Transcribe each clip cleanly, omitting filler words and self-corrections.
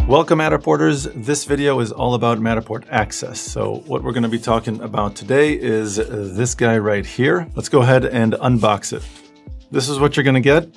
Welcome Matterporters. This video is all about Matterport Axis. So what we're going to be talking about today is this guy right here. Let's go ahead and unbox it. This is what you're going to get.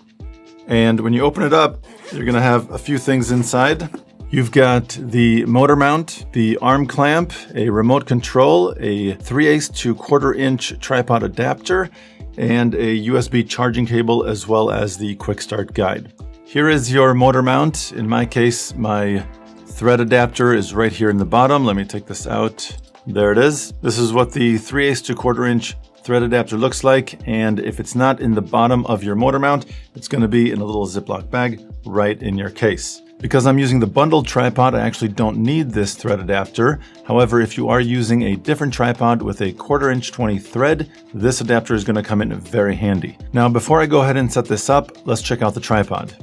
And when you open it up, you're going to have a few things inside. You've got the motor mount, the arm clamp, a remote control, a 3/8 to 1/4 inch tripod adapter, and a USB charging cable, as well as the quick start guide. Here is your motor mount. In my case, my thread adapter is right here in the bottom. Let me take this out. There it is. This is what the 3/8 to 1/4 inch thread adapter looks like. And if it's not in the bottom of your motor mount, it's going to be in a little Ziploc bag right in your case. Because I'm using the bundled tripod, I actually don't need this thread adapter. However, if you are using a different tripod with a 1/4 inch 20 thread, this adapter is going to come in very handy. Now, before I go ahead and set this up, let's check out the tripod.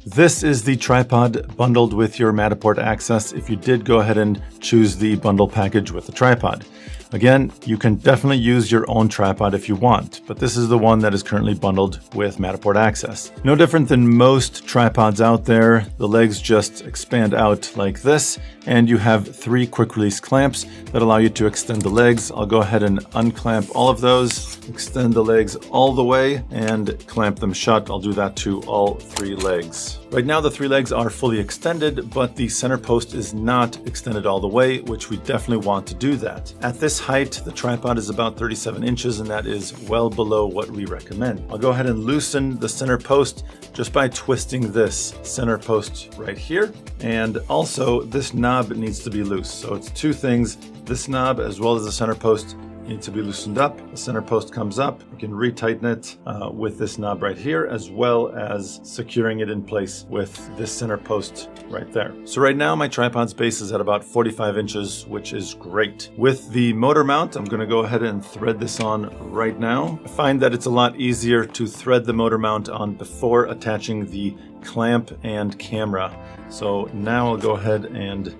This is the tripod bundled with your Matterport Axis if you did go ahead and choose the bundle package with the tripod. Again, you can definitely use your own tripod if you want, but this is the one that is currently bundled with Matterport Axis. No different than most tripods out there, the legs just expand out like this, and you have 3 quick release clamps that allow you to extend the legs. I'll go ahead and unclamp all of those, extend the legs all the way, and clamp them shut. I'll do that to all 3 legs. Right now the 3 legs are fully extended, but the center post is not extended all the way, which we definitely want to do that. At this height, the tripod is about 37 inches, and that is well below what we recommend. I'll go ahead and loosen the center post just by twisting this center post right here. And also this knob needs to be loose. So it's 2 things. This knob as well as the center post need to be loosened up. The center post comes up. You can retighten it with this knob right here, as well as securing it in place with this center post right there. So right now my tripod's base is at about 45 inches, which is great. With the motor mount, I'm going to go ahead and thread this on right now. I find that it's a lot easier to thread the motor mount on before attaching the clamp and camera. So now I'll go ahead and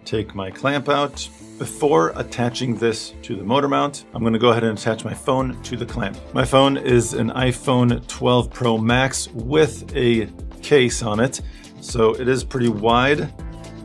take my clamp out. Before attaching this to the motor mount, I'm going to go ahead and attach my phone to the clamp. My phone is an iPhone 12 Pro Max with a case on it, so it is pretty wide.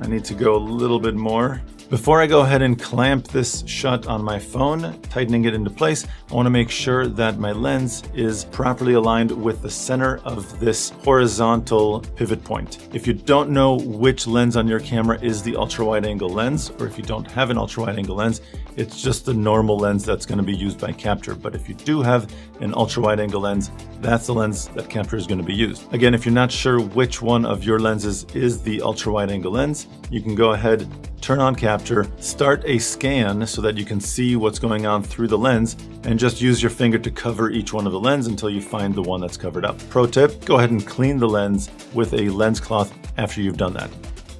I need to go a little bit more. Before I go ahead and clamp this shut on my phone, tightening it into place, I want to make sure that my lens is properly aligned with the center of this horizontal pivot point. If you don't know which lens on your camera is the ultra-wide angle lens, or if you don't have an ultra-wide angle lens, it's just the normal lens that's going to be used by capture. But if you do have an ultra-wide angle lens, that's the lens that capture is going to be used. Again, if you're not sure which one of your lenses is the ultra-wide angle lens, you can go ahead, turn on capture, start a scan so that you can see what's going on through the lens, and just use your finger to cover each one of the lens until you find the one that's covered up. Pro tip, go ahead and clean the lens with a lens cloth after you've done that.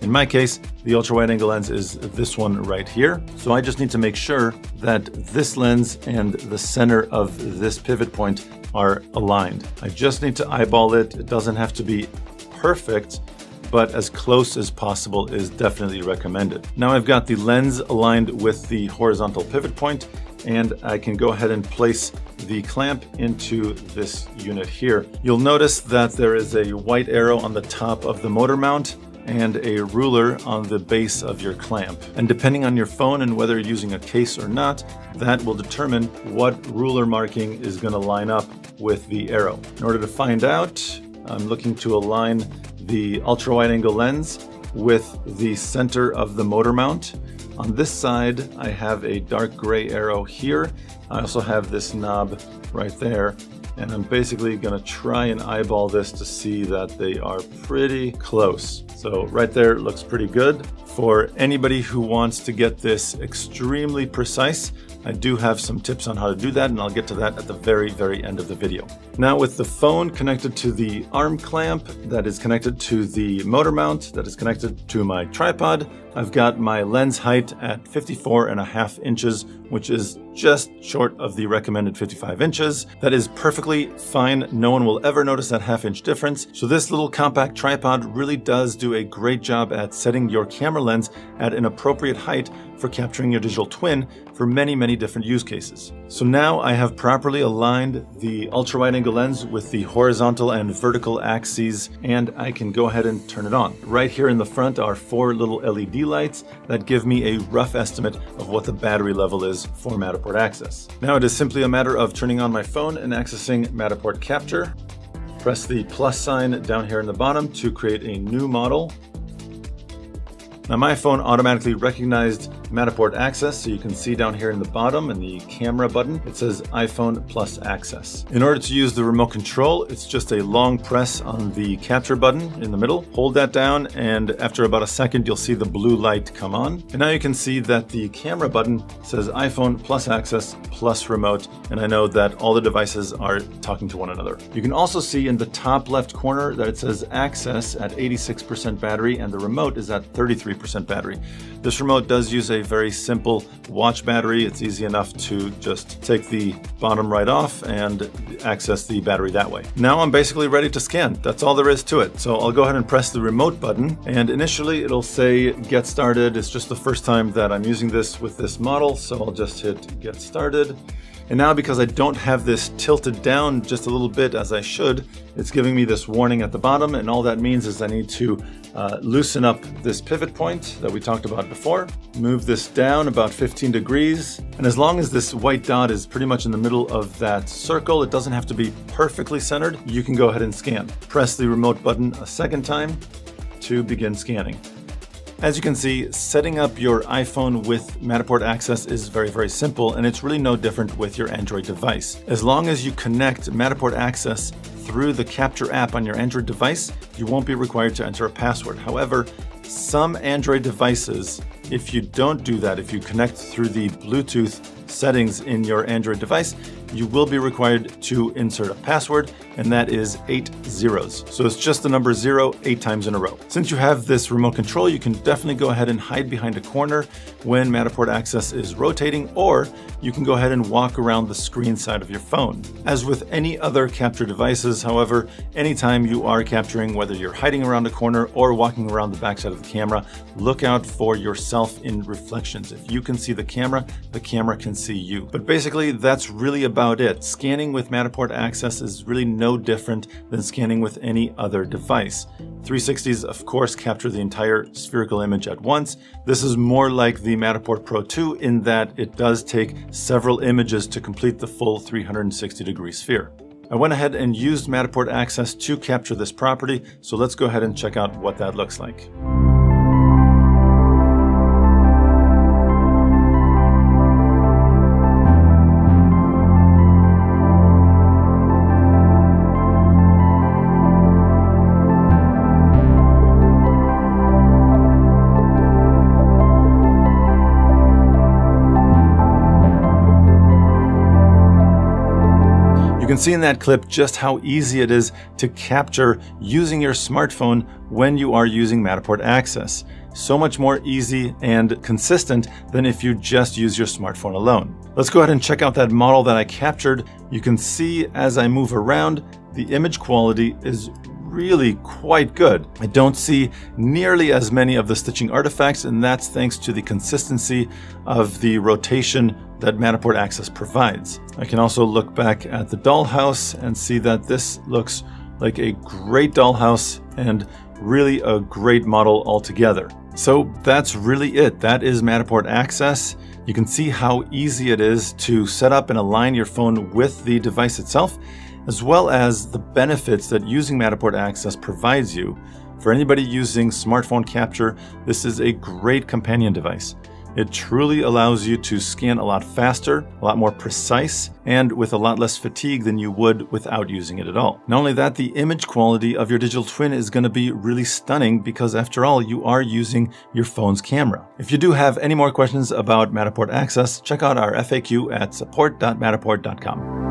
In my case, the ultra-wide angle lens is this one right here. So I just need to make sure that this lens and the center of this pivot point are aligned. I just need to eyeball it. It doesn't have to be perfect, but as close as possible is definitely recommended. Now I've got the lens aligned with the horizontal pivot point, and I can go ahead and place the clamp into this unit here. You'll notice that there is a white arrow on the top of the motor mount and a ruler on the base of your clamp. And depending on your phone and whether you're using a case or not, that will determine what ruler marking is going to line up with the arrow. In order to find out, I'm looking to align the ultra-wide angle lens with the center of the motor mount. On this side, I have a dark gray arrow here. I also have this knob right there, and I'm basically going to try and eyeball this to see that they are pretty close. So right there looks pretty good. For anybody who wants to get this extremely precise, I do have some tips on how to do that, and I'll get to that at the very, very end of the video. Now, with the phone connected to the arm clamp that is connected to the motor mount that is connected to my tripod, I've got my lens height at 54.5 inches, which is just short of the recommended 55 inches. That is perfectly fine. No one will ever notice that half-inch difference. So this little compact tripod really does do a great job at setting your camera lens at an appropriate height for capturing your digital twin for many, many different use cases. So now I have properly aligned the ultra-wide-angle lens with the horizontal and vertical axes, and I can go ahead and turn it on. Right here in the front are 4 little LED lights that give me a rough estimate of what the battery level is for Matterport Axis. Now it is simply a matter of turning on my phone and accessing Matterport Capture. Press the plus sign down here in the bottom to create a new model. Now my phone automatically recognized Matterport Axis, so you can see down here in the bottom in the camera button, it says iPhone plus Access. In order to use the remote control, it's just a long press on the capture button in the middle. Hold that down, and after about a second, you'll see the blue light come on. And now you can see that the camera button says iPhone plus Access plus remote, and I know that all the devices are talking to one another. You can also see in the top left corner that it says Access at 86% battery, and the remote is at 33% battery. This remote does use a very simple watch battery. It's easy enough to just take the bottom right off and access the battery that way. Now I'm basically ready to scan. That's all there is to it. So I'll go ahead and press the remote button, and initially it'll say get started. It's just the first time that I'm using this with this model, so I'll just hit get started. And now, because I don't have this tilted down just a little bit as I should, it's giving me this warning at the bottom, and all that means is I need to loosen up this pivot point that we talked about before, move this down about 15 degrees, and as long as this white dot is pretty much in the middle of that circle, it doesn't have to be perfectly centered, you can go ahead and scan. Press the remote button a second time to begin scanning. As you can see, setting up your iPhone with Matterport Axis is very, very simple, and it's really no different with your Android device. As long as you connect Matterport Axis through the Capture app on your Android device, you won't be required to enter a password. However, some Android devices, if you don't do that, if you connect through the Bluetooth settings in your Android device, you will be required to insert a password, and that is 8 zeros. So it's just the number 0 8 times in a row. Since you have this remote control, you can definitely go ahead and hide behind a corner when Matterport Axis is rotating, or you can go ahead and walk around the screen side of your phone. As with any other capture devices, however, anytime you are capturing, whether you're hiding around a corner or walking around the backside of the camera, look out for yourself in reflections. If you can see the camera can see you. But basically, that's really about it. Scanning with Matterport Axis is really no different than scanning with any other device. 360s, of course, capture the entire spherical image at once. This is more like the Matterport Pro 2 in that it does take several images to complete the full 360-degree sphere. I went ahead and used Matterport Axis to capture this property, so let's go ahead and check out what that looks like. You can see in that clip just how easy it is to capture using your smartphone when you are using Matterport Axis. So much more easy and consistent than if you just use your smartphone alone. Let's go ahead and check out that model that I captured. You can see as I move around, the image quality is really quite good. I don't see nearly as many of the stitching artifacts, and that's thanks to the consistency of the rotation that Matterport Axis provides. I can also look back at the dollhouse and see that this looks like a great dollhouse and really a great model altogether. So that's really it. That is Matterport Axis. You can see how easy it is to set up and align your phone with the device itself, as well as the benefits that using Matterport Axis provides you. For anybody using smartphone capture, this is a great companion device. It truly allows you to scan a lot faster, a lot more precise, and with a lot less fatigue than you would without using it at all. Not only that, the image quality of your digital twin is going to be really stunning because after all, you are using your phone's camera. If you do have any more questions about Matterport Axis, check out our FAQ at support.matterport.com.